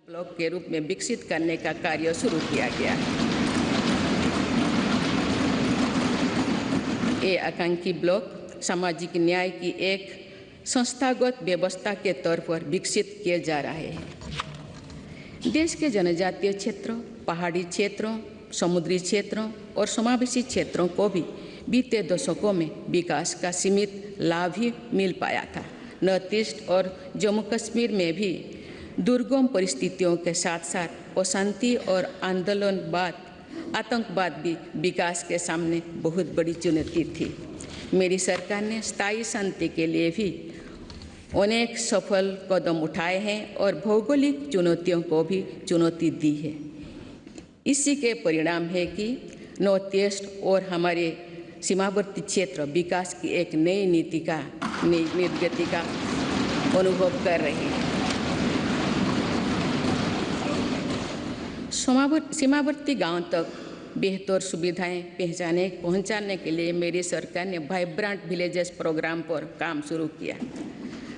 Block के रूप में विकसित करने का कार्य शुरू किया गया है। ये आकांक्षी ब्लॉक सामाजिक न्याय की एक संस्थागत व्यवस्था के तौर पर विकसित किए जा रहे हैं। देश के जनजातीय क्षेत्रों, पहाड़ी क्षेत्रों, समुद्री क्षेत्रों और समावेशी क्षेत्रों को भी बीते दशकों में विकास का सीमित लाभ ही मिल पाया था। नॉर्थ ईस्ट और जम्मू कश्मीर में भी दुर्गम परिस्थितियों के साथ साथ अशांति और आतंकवाद भी विकास के सामने बहुत बड़ी चुनौती थी। मेरी सरकार ने स्थायी शांति के लिए भी अनेक सफल कदम उठाए हैं और भौगोलिक चुनौतियों को भी चुनौती दी है। इसी के परिणाम है कि नॉर्थ ईस्ट और हमारे सीमावर्ती क्षेत्र विकास की एक नई नीति का निर्गति का अनुभव कर रहे हैं। सीमावर्ती गांव तक बेहतर सुविधाएं पहुंचाने के लिए मेरी सरकार ने वाइब्रेंट विलेजेस प्रोग्राम पर काम शुरू किया।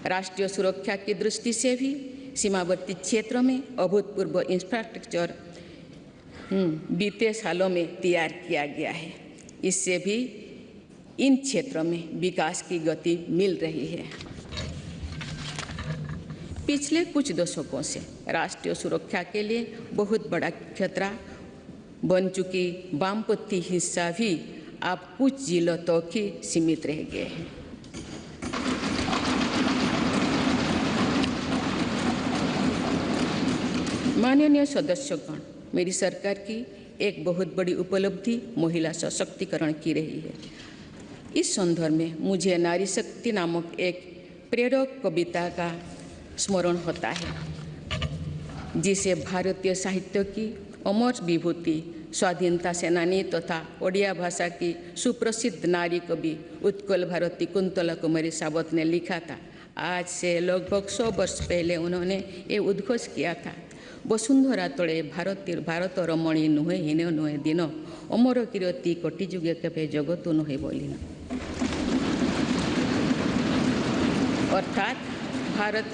राष्ट्रीय सुरक्षा की दृष्टि से भी सीमावर्ती क्षेत्रों में अभूतपूर्व इंफ्रास्ट्रक्चर बीते सालों में तैयार किया गया है। इससे भी इन क्षेत्रों में विकास की गति मिल रही है। पिछले कुछ दशकों से राष्ट्रीय सुरक्षा के लिए बहुत बड़ा खतरा बन चुकी वामपंथी हिस्सा भी अब कुछ जिलों तक ही सीमित रह गए हैं। माननीय सदस्यगण, मेरी सरकार की एक बहुत बड़ी उपलब्धि महिला सशक्तिकरण की रही है। इस संदर्भ में मुझे नारी शक्ति नामक एक प्रेरक कविता का स्मरण होता है, जिसे भारतीय साहित्य की अमर विभूति स्वाधीनता सेनानी तथा ओडिया भाषा की सुप्रसिद्ध नारी कवि उत्कल भारती कुंतला कुमारी सावत ने लिखा था। आज से लगभग 100 वर्ष पहले उन्होंने ये उद्घोष किया था, वसुंधरा तले भारत रमणी नुहे हीन नुहे दिन अमर कीर्ति कोटि जुगे केबे जगत नुहे बोलिन। अर्थात भारत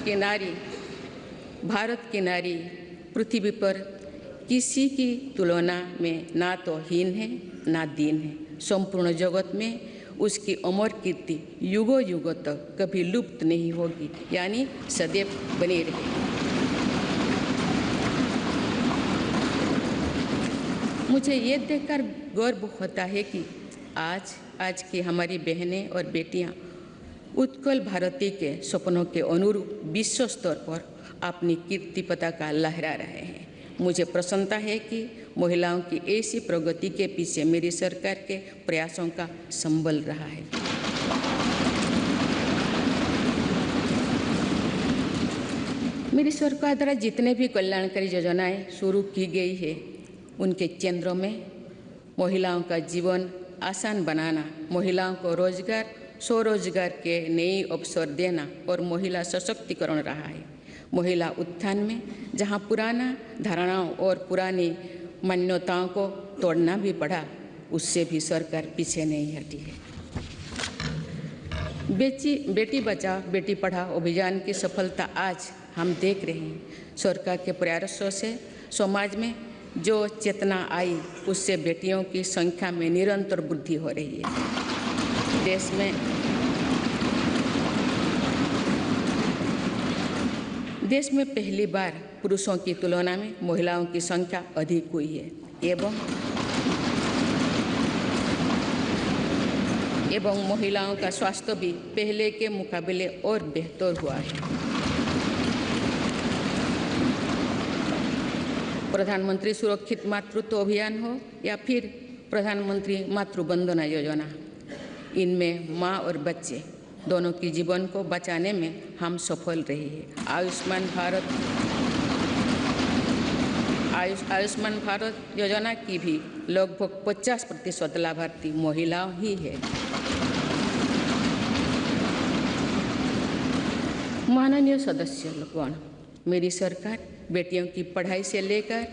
की नारी पृथ्वी पर किसी की तुलना में ना तो हीन है ना दीन है। संपूर्ण जगत में उसकी अमर कीर्ति युगों युगों तक कभी लुप्त नहीं होगी, यानी सदैव बनी रहेगी। मुझे ये देखकर गर्व होता है कि आज की हमारी बहनें और बेटियां उत्कल भारती के सपनों के अनुरूप विश्व स्तर पर अपनी कीर्ति पताका लहरा रहे हैं। मुझे प्रसन्नता है कि महिलाओं की ऐसी प्रगति के पीछे मेरी सरकार के प्रयासों का संबल रहा है। मेरी सरकार द्वारा जितने भी कल्याणकारी योजनाएं शुरू की गई है, उनके केंद्रों में महिलाओं का जीवन आसान बनाना, महिलाओं को रोजगार स्वरोजगार के नए अवसर देना और महिला सशक्तिकरण रहा है। महिला उत्थान में जहां पुराना धारणाओं और पुरानी मान्यताओं को तोड़ना भी पड़ा, उससे भी सरकार पीछे नहीं हटी है। बेटी बचाओ बेटी पढ़ाओ अभियान की सफलता आज हम देख रहे हैं। सरकार के प्रयासों से समाज में जो चेतना आई, उससे बेटियों की संख्या में निरंतर वृद्धि हो रही है। देश में पहली बार पुरुषों की तुलना में महिलाओं की संख्या अधिक हुई है एवं महिलाओं का स्वास्थ्य भी पहले के मुकाबले और बेहतर हुआ है। प्रधानमंत्री सुरक्षित मातृत्व अभियान हो या फिर प्रधानमंत्री मातृ वंदना योजना, इनमें माँ और बच्चे दोनों के जीवन को बचाने में हम सफल रहे हैं। आयुष्मान भारत योजना की भी लगभग 50% लाभार्थी महिलाओं ही है। माननीय सदस्यगण, मेरी सरकार बेटियों की पढ़ाई से लेकर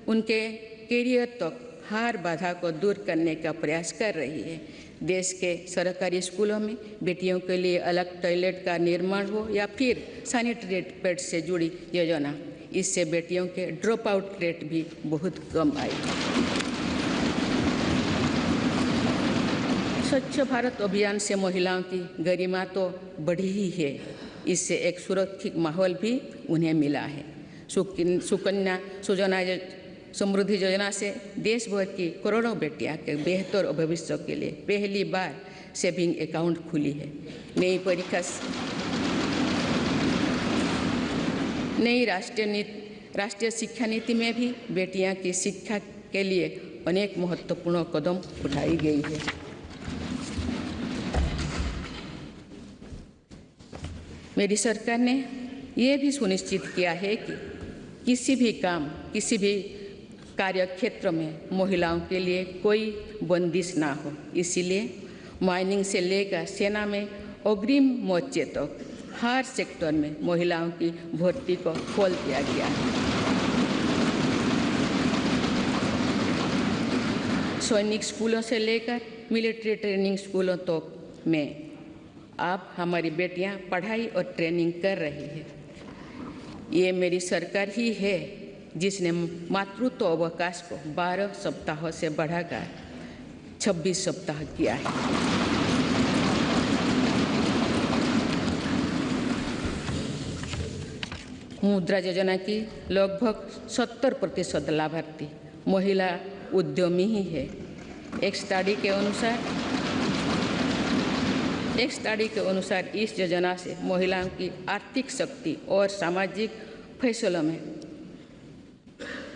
उनके कैरियर तक हर बाधा को दूर करने का प्रयास कर रही है। देश के सरकारी स्कूलों में बेटियों के लिए अलग टॉयलेट का निर्माण हो या फिर सैनिटरी पैड से जुड़ी योजना, इससे बेटियों के ड्रॉप आउट रेट भी बहुत कम आई। स्वच्छ भारत अभियान से महिलाओं की गरिमा तो बढ़ी ही है, इससे एक सुरक्षित माहौल भी उन्हें मिला है। सुकन्या सुजला समृद्धि योजना से देश भर की करोड़ों बेटियां के बेहतर भविष्य के लिए पहली बार सेविंग अकाउंट खुली है। नई राष्ट्रीय शिक्षा नीति में भी बेटियां की शिक्षा के लिए अनेक महत्वपूर्ण कदम उठाई गई है। मेरी सरकार ने यह भी सुनिश्चित किया है कि किसी भी कार्य क्षेत्र में महिलाओं के लिए कोई बंदिश ना हो। इसीलिए माइनिंग से लेकर सेना में अग्रिम मोर्चे तक हर सेक्टर में महिलाओं की भर्ती को खोल दिया गया है। सैनिक स्कूलों से लेकर मिलिट्री ट्रेनिंग स्कूलों तक में अब हमारी बेटियां पढ़ाई और ट्रेनिंग कर रही है। ये मेरी सरकार ही है जिसने मातृत्व अवकाश को 12 सप्ताह से बढ़ाकर 26 सप्ताह किया है। मुद्रा योजना की लगभग 70% लाभार्थी महिला उद्यमी ही है। एक स्टडी के अनुसार इस योजना से महिलाओं की आर्थिक शक्ति और सामाजिक फैसलों में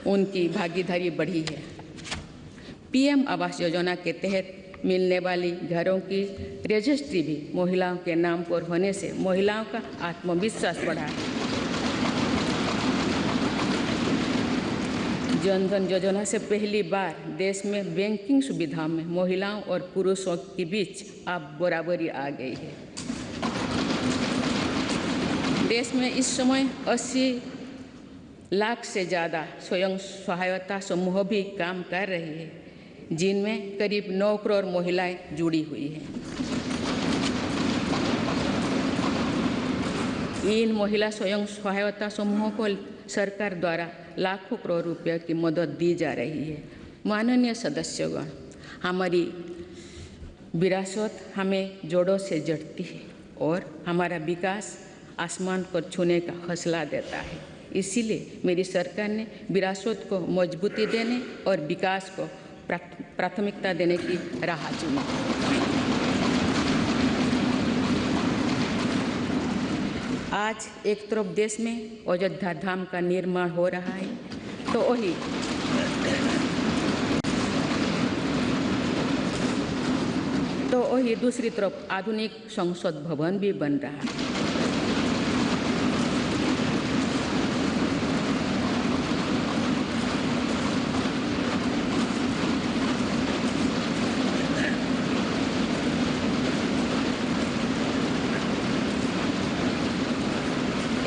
उनकी भागीदारी बढ़ी है। पीएम आवास योजना के तहत मिलने वाली घरों की रजिस्ट्री भी महिलाओं के नाम पर होने से महिलाओं का आत्मविश्वास बढ़ा है। जन धन योजना से पहली बार देश में बैंकिंग सुविधाओं में महिलाओं और पुरुषों के बीच अब बराबरी आ गई है। देश में इस समय 80 लाख से ज़्यादा स्वयं सहायता समूह भी काम कर रही है, जिनमें करीब 9 करोड़ महिलाएं जुड़ी हुई हैं। इन महिला स्वयं सहायता समूहों को सरकार द्वारा लाखों करोड़ रुपए की मदद दी जा रही है। माननीय सदस्यगण, हमारी विरासत हमें जोड़ों से जड़ती है और हमारा विकास आसमान को छूने का हौसला देता है। इसीलिए मेरी सरकार ने विरासत को मजबूती देने और विकास को प्राथमिकता देने की राह चुनी। आज एक तरफ देश में अयोध्या धाम का निर्माण हो रहा है, तो वही दूसरी तरफ आधुनिक संसद भवन भी बन रहा है।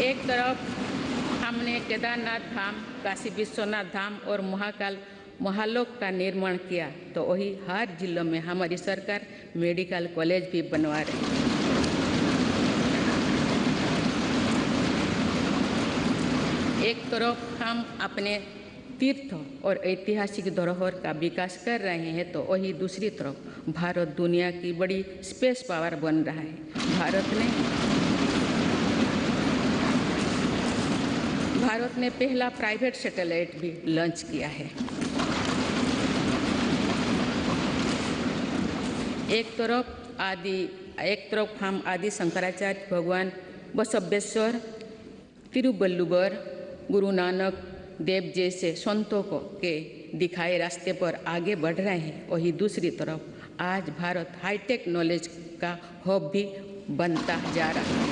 एक तरफ हमने केदारनाथ धाम, काशी विश्वनाथ धाम और महाकाल महालोक का निर्माण किया, तो वही हर जिलों में हमारी सरकार मेडिकल कॉलेज भी बनवा रही है। एक तरफ हम अपने तीर्थ और ऐतिहासिक धरोहर का विकास कर रहे हैं, तो वही दूसरी तरफ भारत दुनिया की बड़ी स्पेस पावर बन रहा है। भारत ने पहला प्राइवेट सैटेलाइट भी लॉन्च किया है। एक तरफ हम आदि शंकराचार्य भगवान बसवेश्वर, तिरुवल्लुवर, गुरु नानक देव जैसे संतों के दिखाए रास्ते पर आगे बढ़ रहे हैं, वही दूसरी तरफ आज भारत हाईटेक नॉलेज का हब भी बनता जा रहा है।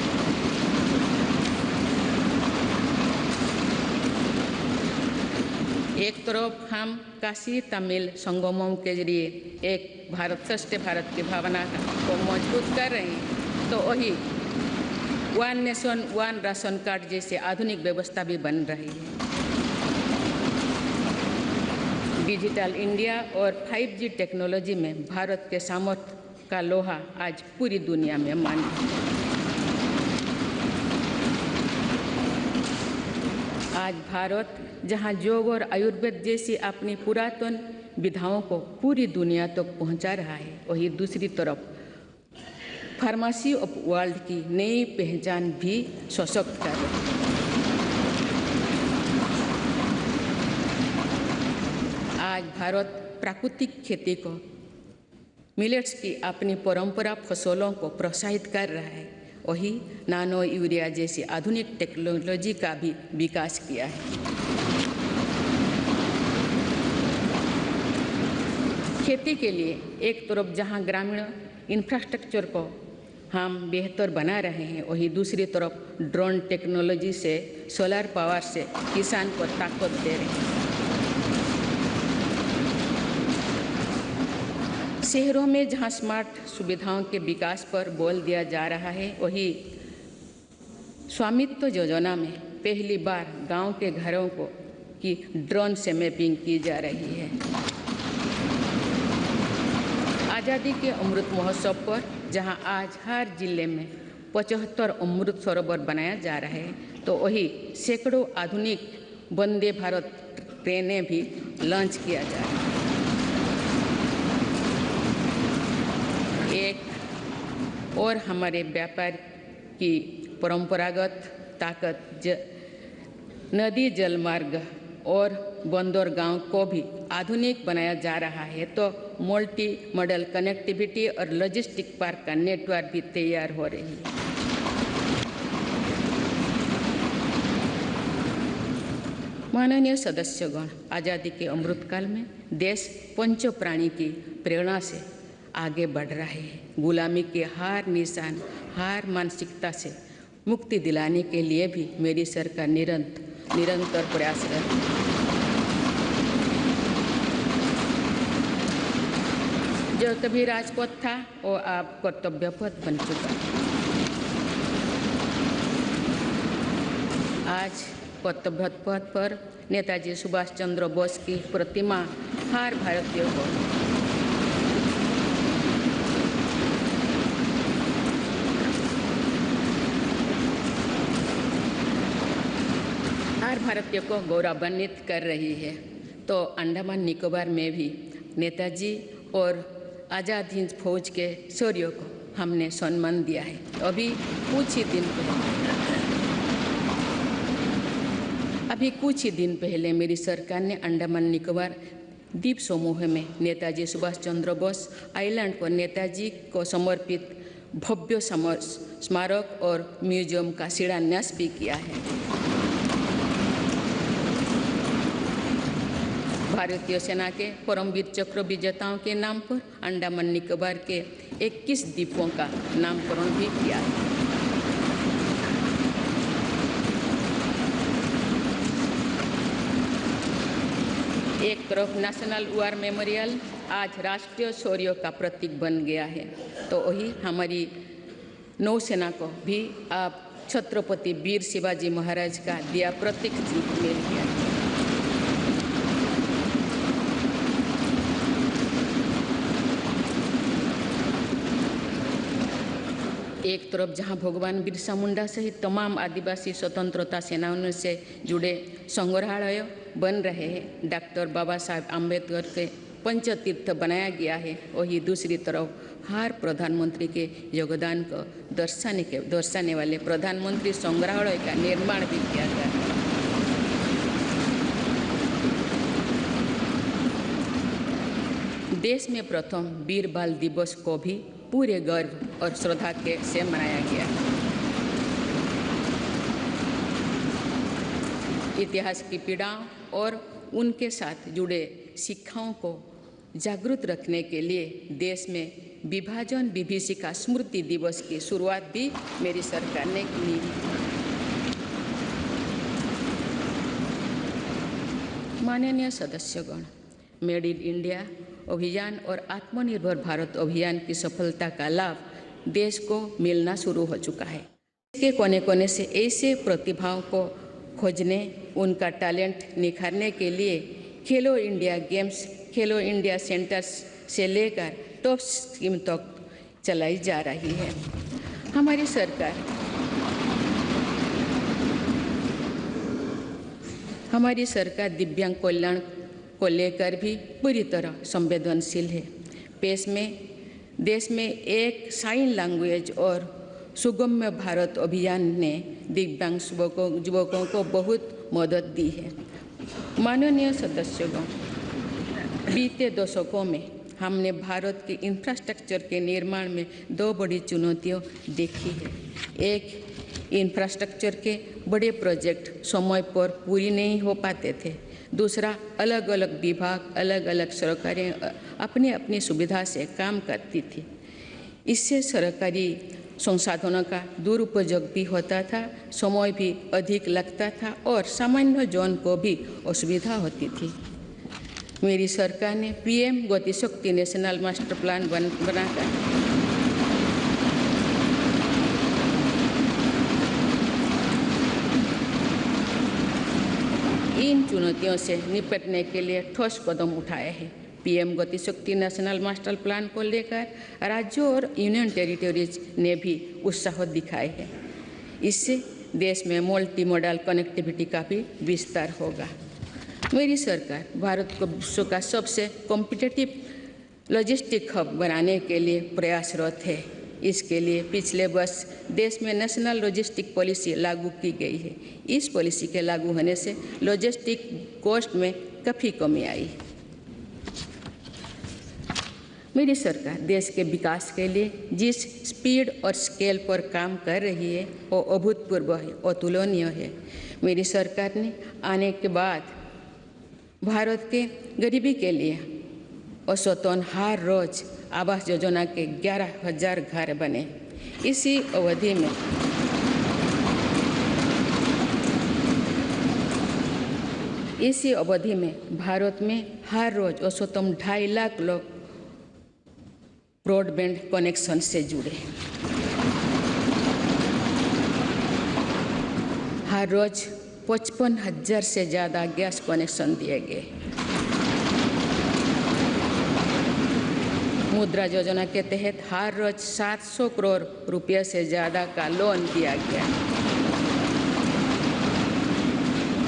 एक तरफ हम काशी तमिल संगमों के जरिए एक भारत श्रेष्ठ भारत की भावना को मजबूत कर रहे हैं, तो वही one nation one ration card जैसे आधुनिक व्यवस्था भी बन रही है। डिजिटल इंडिया और 5G टेक्नोलॉजी में भारत के सामर्थ्य का लोहा आज पूरी दुनिया में मान्य है। आज भारत जहां योग और आयुर्वेद जैसी अपनी पुरातन विधाओं को पूरी दुनिया तक पहुंचा रहा है, वहीं दूसरी तरफ फार्मेसी ऑफ वर्ल्ड की नई पहचान भी सशक्त कर रही है। आज भारत प्राकृतिक खेती को, मिलेट्स की अपनी परंपरा फसलों को प्रोत्साहित कर रहा है, वही नानो यूरिया जैसी आधुनिक टेक्नोलॉजी का भी विकास किया है। खेती के लिए एक तरफ जहां ग्रामीण इंफ्रास्ट्रक्चर को हम बेहतर बना रहे हैं, वहीं दूसरी तरफ ड्रोन टेक्नोलॉजी से, सोलर पावर से किसान को ताकत दे रहे हैं। शहरों में जहां स्मार्ट सुविधाओं के विकास पर बल दिया जा रहा है, वहीं स्वामित्व योजना में पहली बार गांव के घरों को की ड्रोन से मैपिंग की जा रही है। आज़ादी के अमृत महोत्सव पर जहां आज हर जिले में 75 अमृत सरोवर बनाया जा रहा है, तो वही सैकड़ों आधुनिक वंदे भारत ट्रेनें भी लॉन्च किया जा रहा है। एक और हमारे व्यापार की परंपरागत ताकत नदी जल मार्ग और बंदरगांव को भी आधुनिक बनाया जा रहा है, तो मल्टी मॉडल कनेक्टिविटी और लॉजिस्टिक पार्क का नेटवर्क भी तैयार हो रही है। माननीय सदस्यगण, आज़ादी के अमृतकाल में देश पंच प्राणी की प्रेरणा से आगे बढ़ रहा है। गुलामी के हार निशान, हार मानसिकता से मुक्ति दिलाने के लिए भी मेरी सरकार निरंतर प्रयासरत है। जो कभी राजपथ था वो अब कर्तव्य पथ बन चुका है। आज कर्तव्य पथ पर नेताजी सुभाष चंद्र बोस की प्रतिमा हर भारतीय को गौरवान्वित कर रही है। तो अंडमान निकोबार में भी नेताजी और आज़ाद हिंद फौज के शौर्यों को हमने सम्मान दिया है। अभी कुछ ही दिन पहले मेरी सरकार ने अंडमान निकोबार द्वीप समूह में नेताजी सुभाष चंद्र बोस आइलैंड पर नेताजी को समर्पित भव्य स्मारक और म्यूजियम का शिलान्यास भी किया है। भारतीय सेना के परमवीर चक्र विजेताओं के नाम पर अंडमान निकोबार के 21 द्वीपों का नामकरण भी किया है। एक तरफ नेशनल वॉर मेमोरियल आज राष्ट्रीय शौर्य का प्रतीक बन गया है, तो वही हमारी नौसेना को भी अब छत्रपति वीर शिवाजी महाराज का दिया प्रतीक मिल गया है। एक तरफ जहां भगवान बिरसा मुंडा सहित तमाम आदिवासी स्वतंत्रता सेनानियों से जुड़े संग्रहालय बन रहे हैं, डॉक्टर बाबा साहेब आम्बेडकर के पंचतीर्थ बनाया गया है, वही दूसरी तरफ हर प्रधानमंत्री के योगदान को दर्शाने वाले प्रधानमंत्री संग्रहालय का निर्माण भी किया गया है। देश में प्रथम वीर बाल दिवस को भी पूरे गर्व और श्रद्धा के से मनाया गया। इतिहास की पीड़ाओं और उनके साथ जुड़े शिक्षाओं को जागरूक रखने के लिए देश में विभाजन विभीषिका स्मृति दिवस की शुरुआत भी मेरी सरकार ने की। माननीय सदस्यगण, मेड इन इंडिया अभियान और आत्मनिर्भर भारत अभियान की सफलता का लाभ देश को मिलना शुरू हो चुका है। इसके कोने कोने से ऐसे प्रतिभाओं को खोजने, उनका टैलेंट निखारने के लिए खेलो इंडिया गेम्स, खेलो इंडिया सेंटर्स से लेकर टॉप स्कीम तक चलाई जा रही है। हमारी सरकार हमारी सरकार दिव्यांग कल्याण को लेकर भी पूरी तरह संवेदनशील है। देश में एक साइन लैंग्वेज और सुगम्य भारत अभियान ने दिव्यांग युवकों को बहुत मदद दी है। माननीय सदस्यगण, बीते दशकों में हमने भारत के इंफ्रास्ट्रक्चर के निर्माण में दो बड़ी चुनौतियां देखी है। एक, इंफ्रास्ट्रक्चर के बड़े प्रोजेक्ट समय पर पूरी नहीं हो पाते थे। दूसरा, अलग अलग विभाग, अलग अलग सरकारें अपनी अपनी सुविधा से काम करती थी। इससे सरकारी संसाधनों का दुरुपयोग भी होता था, समय भी अधिक लगता था और सामान्य जन को भी असुविधा होती थी। मेरी सरकार ने पीएम गति शक्ति नेशनल मास्टर प्लान बनाकर इन चुनौतियों से निपटने के लिए ठोस कदम उठाए हैं। पीएम गति शक्ति नेशनल मास्टर प्लान को लेकर राज्यों और यूनियन टेरिटोरीज ने भी उत्साह दिखाए हैं। इससे देश में मल्टी मॉडल कनेक्टिविटी का भी विस्तार होगा। मेरी सरकार भारत को विश्व का सबसे कॉम्पिटिटिव लॉजिस्टिक हब बनाने के लिए प्रयासरत है। इसके लिए पिछले वर्ष देश में नेशनल लॉजिस्टिक पॉलिसी लागू की गई है। इस पॉलिसी के लागू होने से लॉजिस्टिक कॉस्ट में काफ़ी कमी आई। मेरी सरकार देश के विकास के लिए जिस स्पीड और स्केल पर काम कर रही है वो अभूतपूर्व है, अतुलनीय है। मेरी सरकार ने आने के बाद भारत के गरीबी के लिए औसतन हर रोज आवास योजना के 11,000 घर बने। इसी अवधि में भारत में हर रोज औसतन 2.5 लाख लोग ब्रॉडबैंड कनेक्शन से जुड़े। हर रोज 55,000 से ज़्यादा गैस कनेक्शन दिए गए। मुद्रा योजना के तहत हर रोज 700 करोड़ रुपये से ज़्यादा का लोन दिया गया।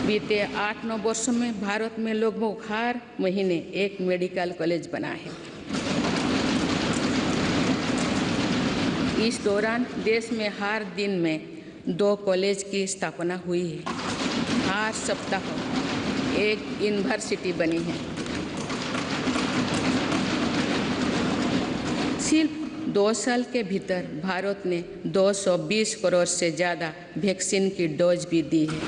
बीते 8-9 वर्षों में भारत में लगभग हर महीने एक मेडिकल कॉलेज बना है। इस दौरान देश में हर दिन में 2 कॉलेज की स्थापना हुई है। हर सप्ताह एक यूनिवर्सिटी बनी है। सिर्फ 2 साल के भीतर भारत ने 220 करोड़ से ज़्यादा वैक्सीन की डोज भी दी है।